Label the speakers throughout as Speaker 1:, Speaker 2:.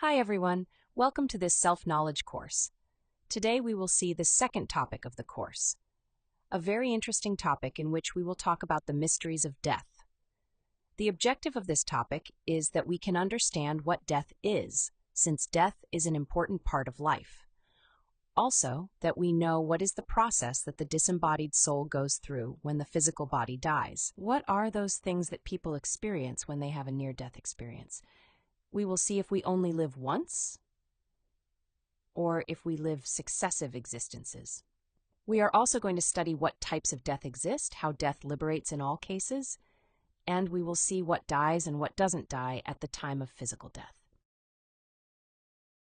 Speaker 1: Hi everyone, welcome to this self-knowledge course. Today we will see the second topic of the course, a very interesting topic in which we will talk about the mysteries of death. The objective of this topic is that we can understand what death is, since death is an important part of life. Also, that we know what is the process that the disembodied soul goes through when the physical body dies. What are those things that people experience when they have a near-death experience? We will see if we only live once, or if we live successive existences. We are also going to study what types of death exist, how death liberates in all cases, and we will see what dies and what doesn't die at the time of physical death.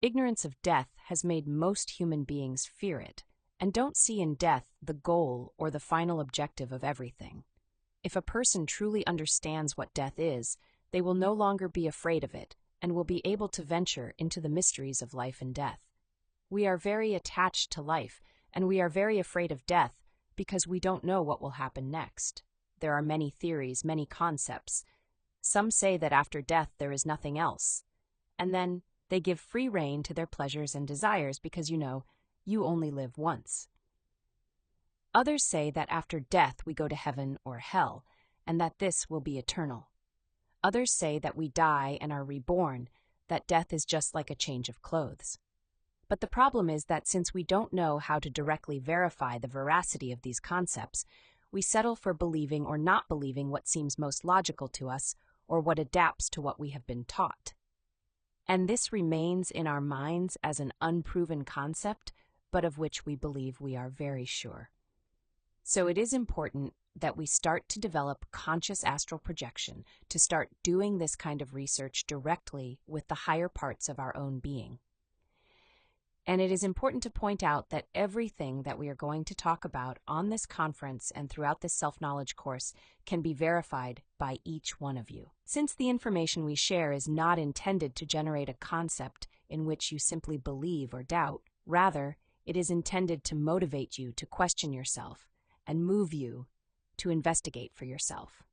Speaker 1: Ignorance of death has made most human beings fear it, and don't see in death the goal or the final objective of everything. If a person truly understands what death is, they will no longer be afraid of it, and will be able to venture into the mysteries of life and death. We are very attached to life, and we are very afraid of death because we don't know what will happen next. There are many theories, many concepts. Some say that after death there is nothing else, and then they give free rein to their pleasures and desires because you only live once. Others say that after death we go to heaven or hell, and that this will be eternal. Others say that we die and are reborn, that death is just like a change of clothes. But the problem is that since we don't know how to directly verify the veracity of these concepts, we settle for believing or not believing what seems most logical to us or what adapts to what we have been taught. And this remains in our minds as an unproven concept, but of which we believe we are very sure. So it is important that we start to develop conscious astral projection, to start doing this kind of research directly with the higher parts of our own being. And it is important to point out that everything that we are going to talk about on this conference and throughout this self-knowledge course can be verified by each one of you. Since the information we share is not intended to generate a concept in which you simply believe or doubt, rather, it is intended to motivate you to question yourself and move you to investigate for yourself.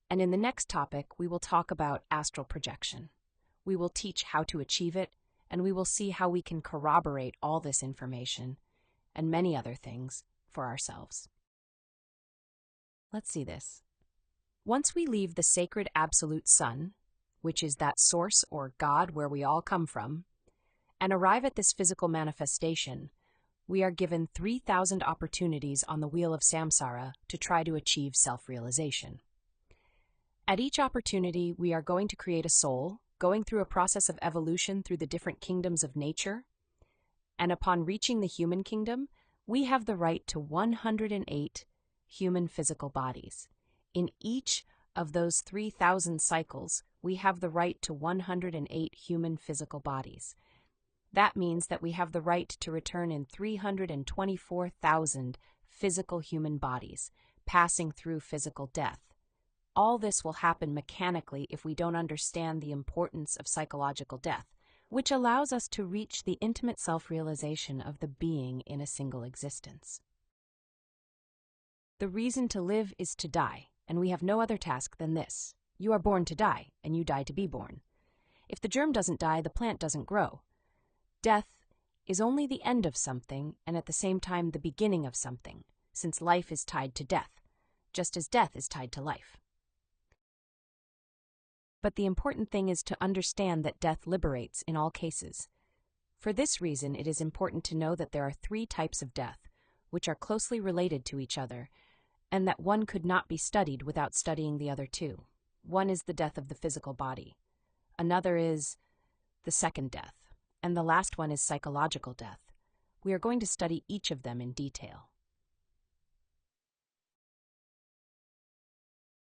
Speaker 1: And in the next topic, we will talk about astral projection. We will teach how to achieve it, and we will see how we can corroborate all this information and many other things for ourselves. Let's see this. Once we leave the sacred absolute sun, which is that source or God where we all come from, and arrive at this physical manifestation, we are given 3,000 opportunities on the wheel of samsara to try to achieve self-realization. At each opportunity, we are going to create a soul, going through a process of evolution through the different kingdoms of nature, and upon reaching the human kingdom, we have the right to 108 human physical bodies. In each of those 3,000 cycles, we have the right to 108 human physical bodies. That means that we have the right to return in 324,000 physical human bodies, passing through physical death. All this will happen mechanically if we don't understand the importance of psychological death, which allows us to reach the intimate self-realization of the being in a single existence. The reason to live is to die, and we have no other task than this. You are born to die, and you die to be born. If the germ doesn't die, the plant doesn't grow. Death is only the end of something and at the same time the beginning of something, since life is tied to death, just as death is tied to life. But the important thing is to understand that death liberates in all cases. For this reason, it is important to know that there are 3 types of death, which are closely related to each other, and that one could not be studied without studying the other 2. One is the death of the physical body. Another is the second death. And the last one is psychological death. We are going to study each of them in detail.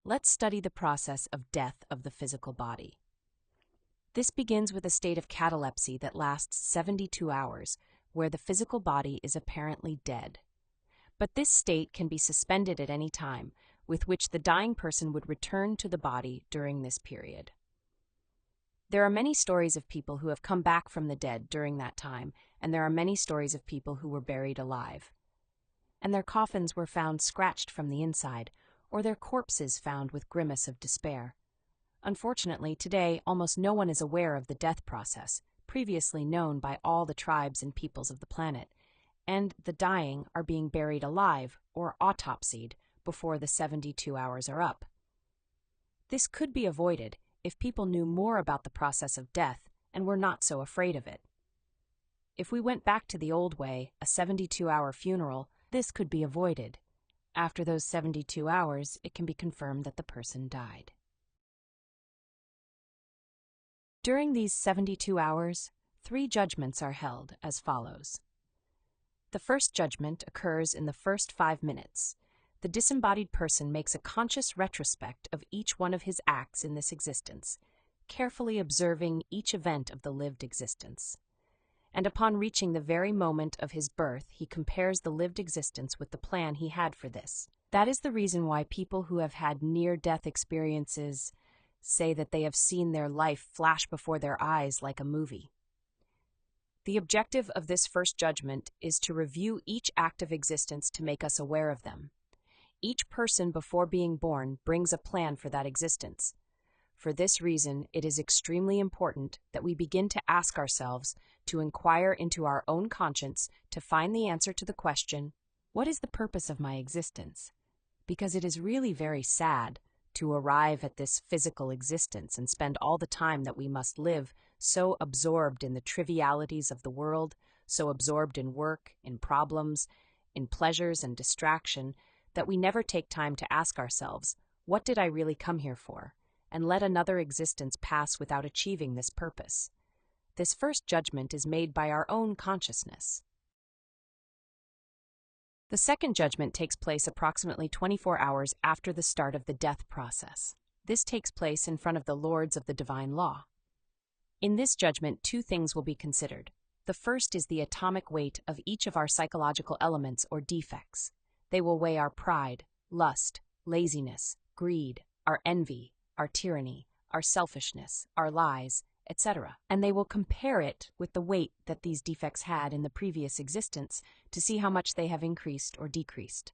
Speaker 1: Let's study the process of death of the physical body. This begins with a state of catalepsy that lasts 72 hours, where the physical body is apparently dead. But this state can be suspended at any time, with which the dying person would return to the body during this period. There are many stories of people who have come back from the dead during that time, and there are many stories of people who were buried alive. And their coffins were found scratched from the inside, or their corpses found with grimace of despair. Unfortunately, today, almost no one is aware of the death process previously known by all the tribes and peoples of the planet, and the dying are being buried alive or autopsied before the 72 hours are up. This could be avoided if people knew more about the process of death and were not so afraid of it. If we went back to the old way, a 72-hour funeral, this could be avoided. After those 72 hours, it can be confirmed that the person died. During these 72 hours, 3 judgments are held as follows. The first judgment occurs in the first 5 minutes. The disembodied person makes a conscious retrospect of each one of his acts in this existence, carefully observing each event of the lived existence. And upon reaching the very moment of his birth, he compares the lived existence with the plan he had for this. That is the reason why people who have had near-death experiences say that they have seen their life flash before their eyes like a movie. The objective of this first judgment is to review each act of existence to make us aware of them. Each person before being born brings a plan for that existence. For this reason, it is extremely important that we begin to ask ourselves to inquire into our own conscience to find the answer to the question, what is the purpose of my existence? Because it is really very sad to arrive at this physical existence and spend all the time that we must live so absorbed in the trivialities of the world, so absorbed in work, in problems, in pleasures and distraction, that we never take time to ask ourselves, what did I really come here for? And let another existence pass without achieving this purpose. This first judgment is made by our own consciousness. The second judgment takes place approximately 24 hours after the start of the death process. This takes place in front of the lords of the divine law. In this judgment, 2 things will be considered. The first is the atomic weight of each of our psychological elements or defects. They will weigh our pride, lust, laziness, greed, our envy, our tyranny, our selfishness, our lies, etc. And they will compare it with the weight that these defects had in the previous existence to see how much they have increased or decreased.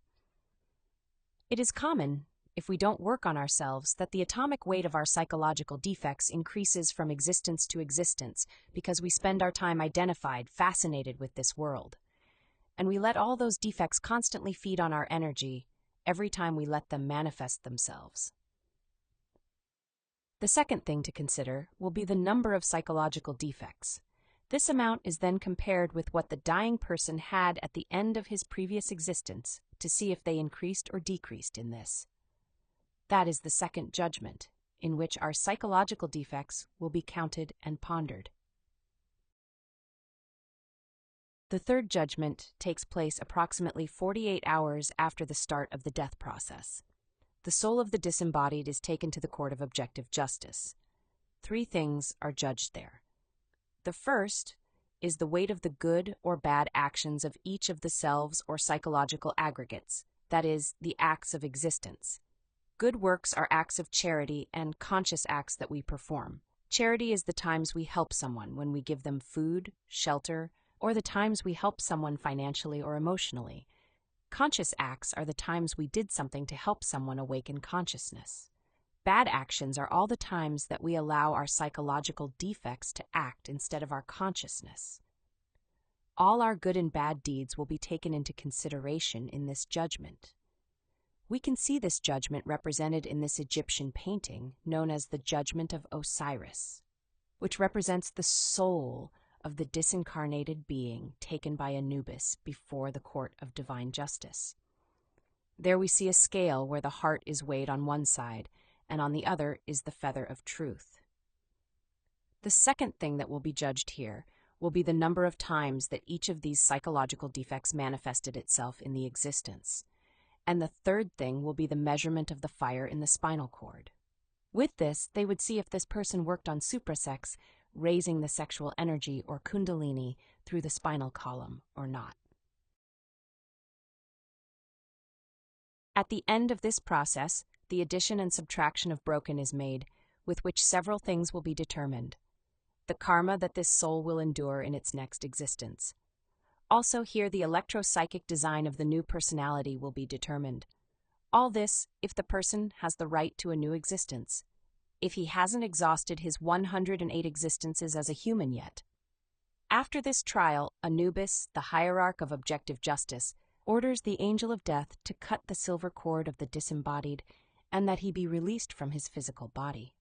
Speaker 1: It is common, if we don't work on ourselves, that the atomic weight of our psychological defects increases from existence to existence because we spend our time identified, fascinated with this world. And we let all those defects constantly feed on our energy every time we let them manifest themselves. The second thing to consider will be the number of psychological defects. This amount is then compared with what the dying person had at the end of his previous existence to see if they increased or decreased in this. That is the second judgment, in which our psychological defects will be counted and pondered. The third judgment takes place approximately 48 hours after the start of the death process. The soul of the disembodied is taken to the court of objective justice. 3 things are judged there. The first is the weight of the good or bad actions of each of the selves or psychological aggregates, that is, the acts of existence. Good works are acts of charity and conscious acts that we perform. Charity is the times we help someone when we give them food, shelter, or the times we help someone financially or emotionally. Conscious acts are the times we did something to help someone awaken consciousness. Bad actions are all the times that we allow our psychological defects to act instead of our consciousness. All our good and bad deeds will be taken into consideration in this judgment. We can see this judgment represented in this Egyptian painting known as the Judgment of Osiris, which represents the soul of the disincarnated being taken by Anubis before the court of divine justice. There we see a scale where the heart is weighed on one side, and on the other is the feather of truth. The second thing that will be judged here will be the number of times that each of these psychological defects manifested itself in the existence. And the third thing will be the measurement of the fire in the spinal cord. With this, they would see if this person worked on suprasex, raising the sexual energy or kundalini through the spinal column or not. At the end of this process, the addition and subtraction of broken is made, with which several things will be determined. The karma that this soul will endure in its next existence. Also here the electro-psychic design of the new personality will be determined. All this if the person has the right to a new existence. If he hasn't exhausted his 108 existences as a human yet. After this trial, Anubis, the hierarch of objective justice, orders the angel of death to cut the silver cord of the disembodied and that he be released from his physical body.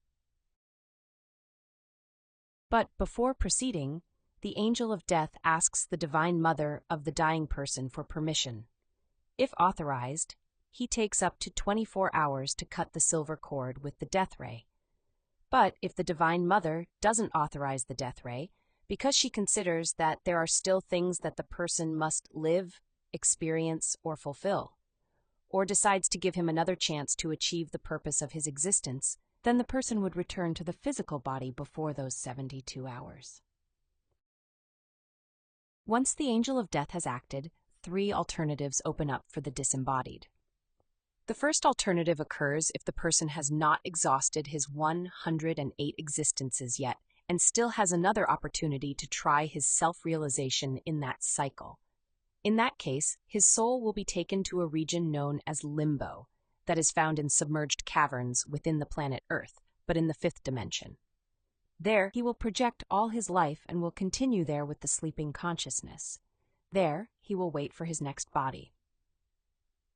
Speaker 1: But before proceeding, the angel of death asks the divine mother of the dying person for permission. If authorized, he takes up to 24 hours to cut the silver cord with the death ray. But if the divine mother doesn't authorize the death ray, because she considers that there are still things that the person must live, experience, or fulfill, or decides to give him another chance to achieve the purpose of his existence, then the person would return to the physical body before those 72 hours. Once the angel of death has acted, 3 alternatives open up for the disembodied. The first alternative occurs if the person has not exhausted his 108 existences yet and still has another opportunity to try his self-realization in that cycle. In that case, his soul will be taken to a region known as limbo, that is found in submerged caverns within the planet Earth, but in the 5th dimension. There, he will project all his life and will continue there with the sleeping consciousness. There, he will wait for his next body.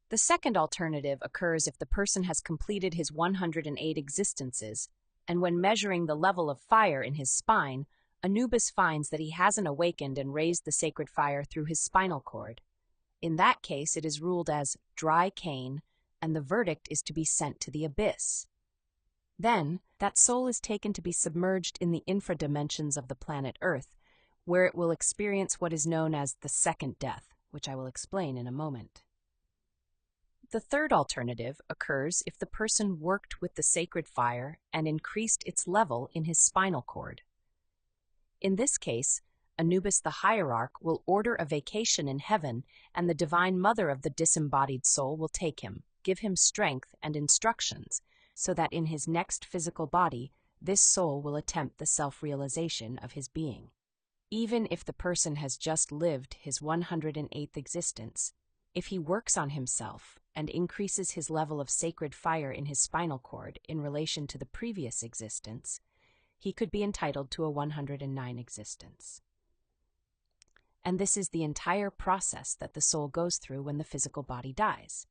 Speaker 1: The second alternative occurs if the person has completed his 108 existences, and when measuring the level of fire in his spine, Anubis finds that he hasn't awakened and raised the sacred fire through his spinal cord. In that case, it is ruled as dry cane, and the verdict is to be sent to the abyss. Then, that soul is taken to be submerged in the infradimensions of the planet Earth, where it will experience what is known as the second death, which I will explain in a moment. The third alternative occurs if the person worked with the sacred fire and increased its level in his spinal cord. In this case, Anubis the hierarch will order a vacation in heaven, and the divine mother of the disembodied soul will take him, give him strength and instructions, so that in his next physical body, this soul will attempt the self-realization of his being. Even if the person has just lived his 108th existence, if he works on himself and increases his level of sacred fire in his spinal cord in relation to the previous existence, he could be entitled to a 109 existence. And this is the entire process that the soul goes through when the physical body dies.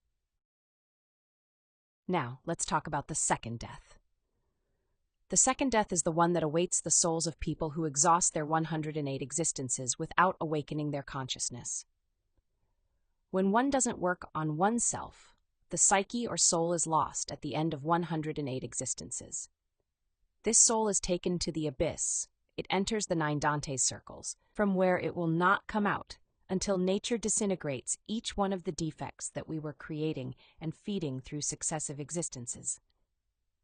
Speaker 1: Now, let's talk about the second death. The second death is the one that awaits the souls of people who exhaust their 108 existences without awakening their consciousness. When one doesn't work on oneself, the psyche or soul is lost at the end of 108 existences. This soul is taken to the abyss. It enters the 9 Dante's circles, from where it will not come out until nature disintegrates each one of the defects that we were creating and feeding through successive existences.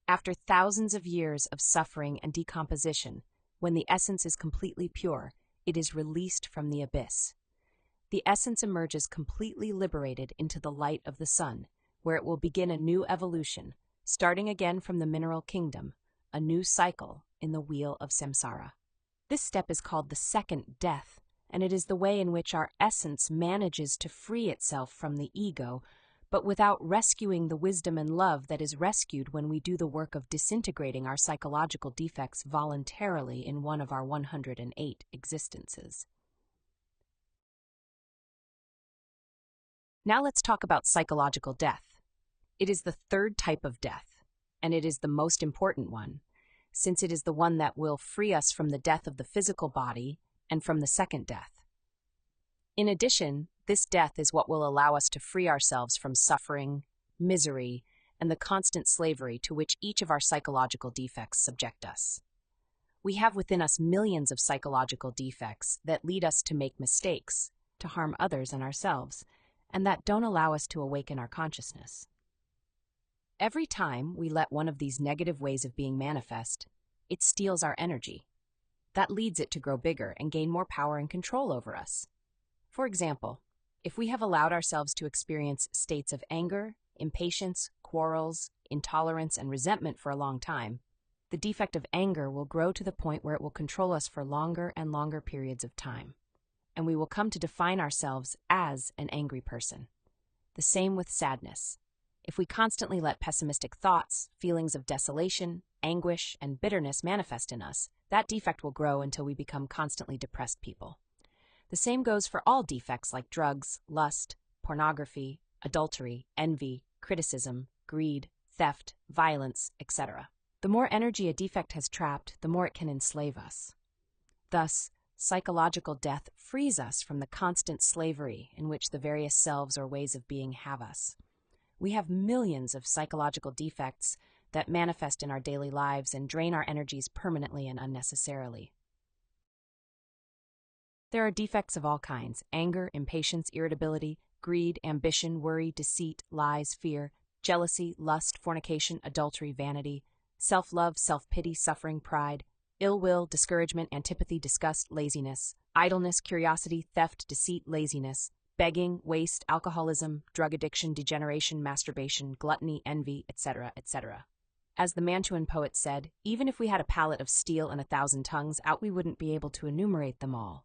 Speaker 1: After thousands of years of suffering and decomposition, when the essence is completely pure, it is released from the abyss. The essence emerges completely liberated into the light of the sun, where it will begin a new evolution, starting again from the mineral kingdom, a new cycle in the wheel of samsara. This step is called the second death, and it is the way in which our essence manages to free itself from the ego, but without rescuing the wisdom and love that is rescued when we do the work of disintegrating our psychological defects voluntarily in one of our 108 existences. Now let's talk about psychological death. It is the third type of death, and it is the most important one, since it is the one that will free us from the death of the physical body and from the second death. In addition, this death is what will allow us to free ourselves from suffering, misery, and the constant slavery to which each of our psychological defects subject us. We have within us millions of psychological defects that lead us to make mistakes, to harm others and ourselves, and that don't allow us to awaken our consciousness. Every time we let one of these negative ways of being manifest, it steals our energy. That leads it to grow bigger and gain more power and control over us. For example, if we have allowed ourselves to experience states of anger, impatience, quarrels, intolerance, and resentment for a long time, the defect of anger will grow to the point where it will control us for longer and longer periods of time, and we will come to define ourselves as an angry person. The same with sadness. If we constantly let pessimistic thoughts, feelings of desolation, anguish, and bitterness manifest in us, that defect will grow until we become constantly depressed people. The same goes for all defects like drugs, lust, pornography, adultery, envy, criticism, greed, theft, violence, etc. The more energy a defect has trapped, the more it can enslave us. Thus, psychological death frees us from the constant slavery in which the various selves or ways of being have us. We have millions of psychological defects that manifest in our daily lives and drain our energies permanently and unnecessarily. There are defects of all kinds: anger, impatience, irritability, greed, ambition, worry, deceit, lies, fear, jealousy, lust, fornication, adultery, vanity, self-love, self-pity, suffering, pride, ill will, discouragement, antipathy, disgust, laziness, idleness, curiosity, theft, deceit, laziness, begging, waste, alcoholism, drug addiction, degeneration, masturbation, gluttony, envy, etc., etc. As the Mantuan poet said, even if we had a palette of steel and 1,000 tongues out, we wouldn't be able to enumerate them all.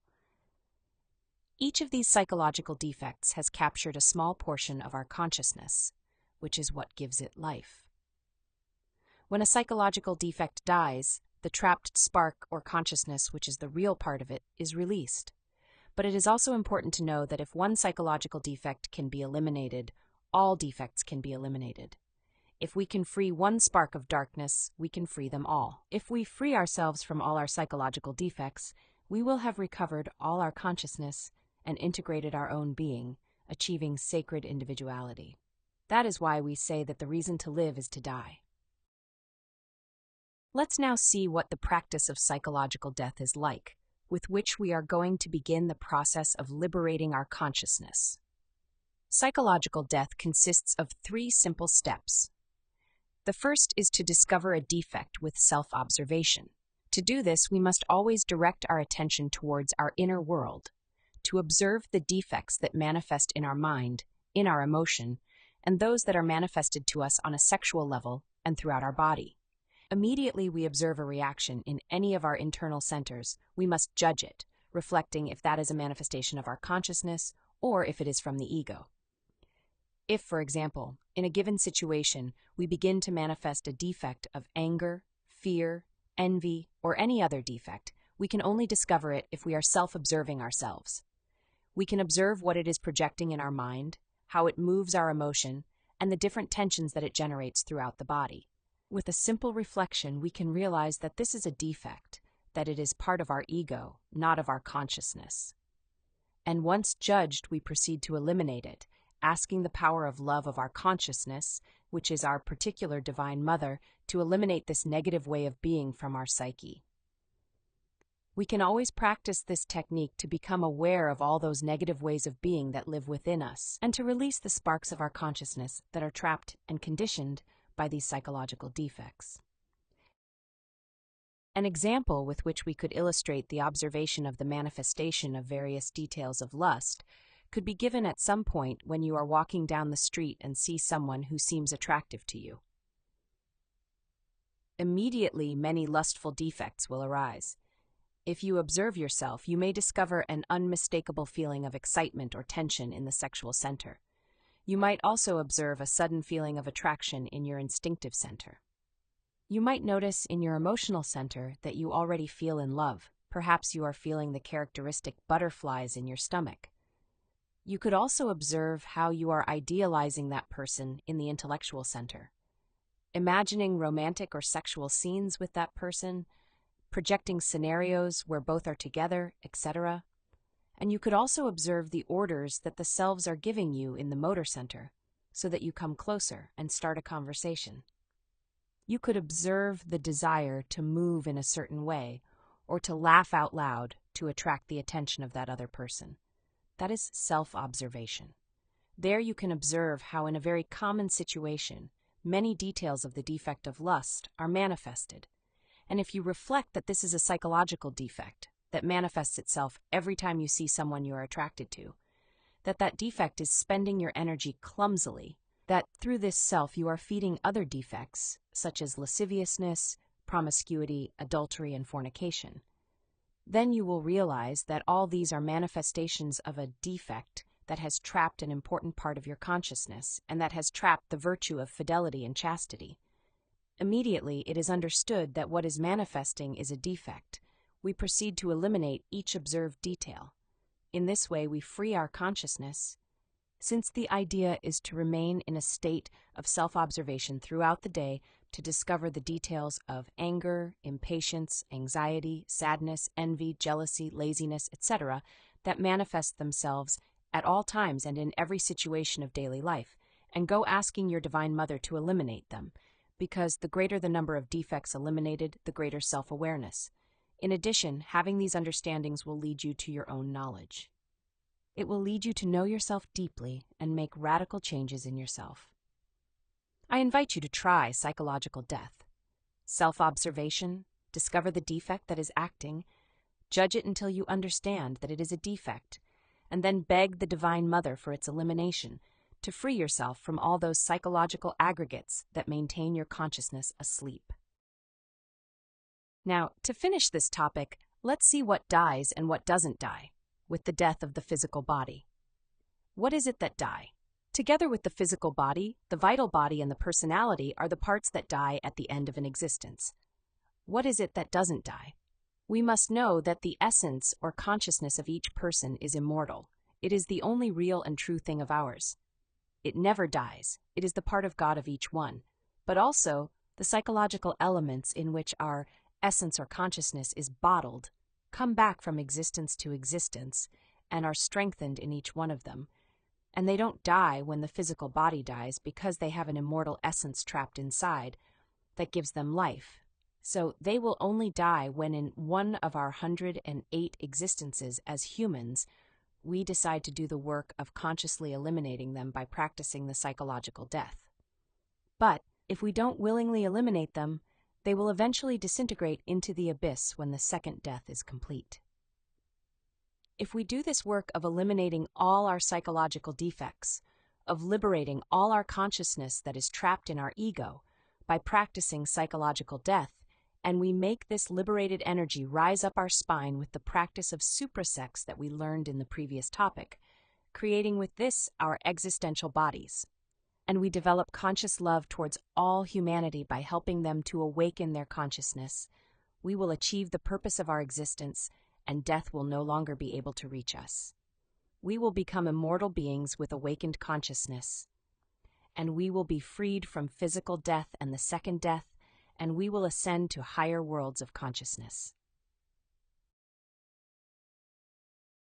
Speaker 1: Each of these psychological defects has captured a small portion of our consciousness, which is what gives it life. When a psychological defect dies, the trapped spark or consciousness, which is the real part of it, is released. But it is also important to know that if one psychological defect can be eliminated, all defects can be eliminated. If we can free one spark of darkness, we can free them all. If we free ourselves from all our psychological defects, we will have recovered all our consciousness and integrated our own being, achieving sacred individuality. That is why we say that the reason to live is to die. Let's now see what the practice of psychological death is like, with which we are going to begin the process of liberating our consciousness. Psychological death consists of 3 simple steps. The first is to discover a defect with self-observation. To do this, we must always direct our attention towards our inner world, to observe the defects that manifest in our mind, in our emotion, and those that are manifested to us on a sexual level and throughout our body. Immediately we observe a reaction in any of our internal centers, we must judge it, reflecting if that is a manifestation of our consciousness or if it is from the ego. If, for example, in a given situation, we begin to manifest a defect of anger, fear, envy, or any other defect, we can only discover it if we are self-observing ourselves. We can observe what it is projecting in our mind, how it moves our emotion, and the different tensions that it generates throughout the body. With a simple reflection, we can realize that this is a defect, that it is part of our ego, not of our consciousness. And once judged, we proceed to eliminate it, asking the power of love of our consciousness, which is our particular Divine Mother, to eliminate this negative way of being from our psyche. We can always practice this technique to become aware of all those negative ways of being that live within us, and to release the sparks of our consciousness that are trapped and conditioned by these psychological defects. An example with which we could illustrate the observation of the manifestation of various details of lust could be given at some point when you are walking down the street and see someone who seems attractive to you. Immediately, many lustful defects will arise. If you observe yourself, you may discover an unmistakable feeling of excitement or tension in the sexual center. You might also observe a sudden feeling of attraction in your instinctive center. You might notice in your emotional center that you already feel in love. Perhaps you are feeling the characteristic butterflies in your stomach. You could also observe how you are idealizing that person in the intellectual center, imagining romantic or sexual scenes with that person, projecting scenarios where both are together, etc. And you could also observe the orders that the selves are giving you in the motor center so that you come closer and start a conversation. You could observe the desire to move in a certain way or to laugh out loud to attract the attention of that other person. That is self-observation. There you can observe how in a very common situation, many details of the defect of lust are manifested. And if you reflect that this is a psychological defect that manifests itself every time you see someone you are attracted to, that defect is spending your energy clumsily, that through this self you are feeding other defects, such as lasciviousness, promiscuity, adultery, and fornication, then you will realize that all these are manifestations of a defect that has trapped an important part of your consciousness and that has trapped the virtue of fidelity and chastity. Immediately, it is understood that what is manifesting is a defect. We proceed to eliminate each observed detail. In this way, we free our consciousness. Since the idea is to remain in a state of self-observation throughout the day to discover the details of anger, impatience, anxiety, sadness, envy, jealousy, laziness, etc., that manifest themselves at all times and in every situation of daily life, and go asking your Divine Mother to eliminate them, because the greater the number of defects eliminated, the greater self-awareness. In addition, having these understandings will lead you to your own knowledge. It will lead you to know yourself deeply and make radical changes in yourself. I invite you to try psychological death. Self-observation, discover the defect that is acting, judge it until you understand that it is a defect, and then beg the Divine Mother for its elimination to free yourself from all those psychological aggregates that maintain your consciousness asleep. Now, to finish this topic, let's see what dies and what doesn't die with the death of the physical body. What is it that die? Together with the physical body, the vital body and the personality are the parts that die at the end of an existence. What is it that doesn't die? We must know that the essence or consciousness of each person is immortal. It is the only real and true thing of ours. It never dies. It is the part of God of each one. But also, the psychological elements in which our essence or consciousness is bottled come back from existence to existence and are strengthened in each one of them. And they don't die when the physical body dies because they have an immortal essence trapped inside that gives them life. So they will only die when in one of our 108 existences as humans, we decide to do the work of consciously eliminating them by practicing the psychological death. But if we don't willingly eliminate them, they will eventually disintegrate into the abyss when the second death is complete. If we do this work of eliminating all our psychological defects, of liberating all our consciousness that is trapped in our ego by practicing psychological death, and we make this liberated energy rise up our spine with the practice of suprasex that we learned in the previous topic, creating with this our existential bodies. And we develop conscious love towards all humanity by helping them to awaken their consciousness, we will achieve the purpose of our existence, and death will no longer be able to reach us. We will become immortal beings with awakened consciousness, and we will be freed from physical death and the second death, and we will ascend to higher worlds of consciousness.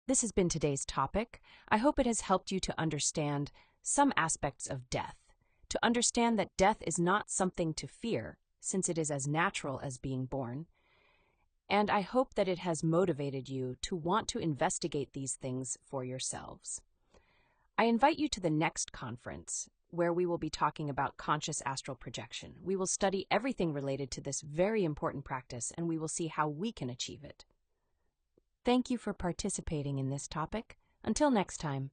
Speaker 1: This has been today's topic. I hope it has helped you to understand some aspects of death, to understand that death is not something to fear, since it is as natural as being born. And I hope that it has motivated you to want to investigate these things for yourselves. I invite you to the next conference, where we will be talking about conscious astral projection. We will study everything related to this very important practice, and we will see how we can achieve it. Thank you for participating in this topic. Until next time.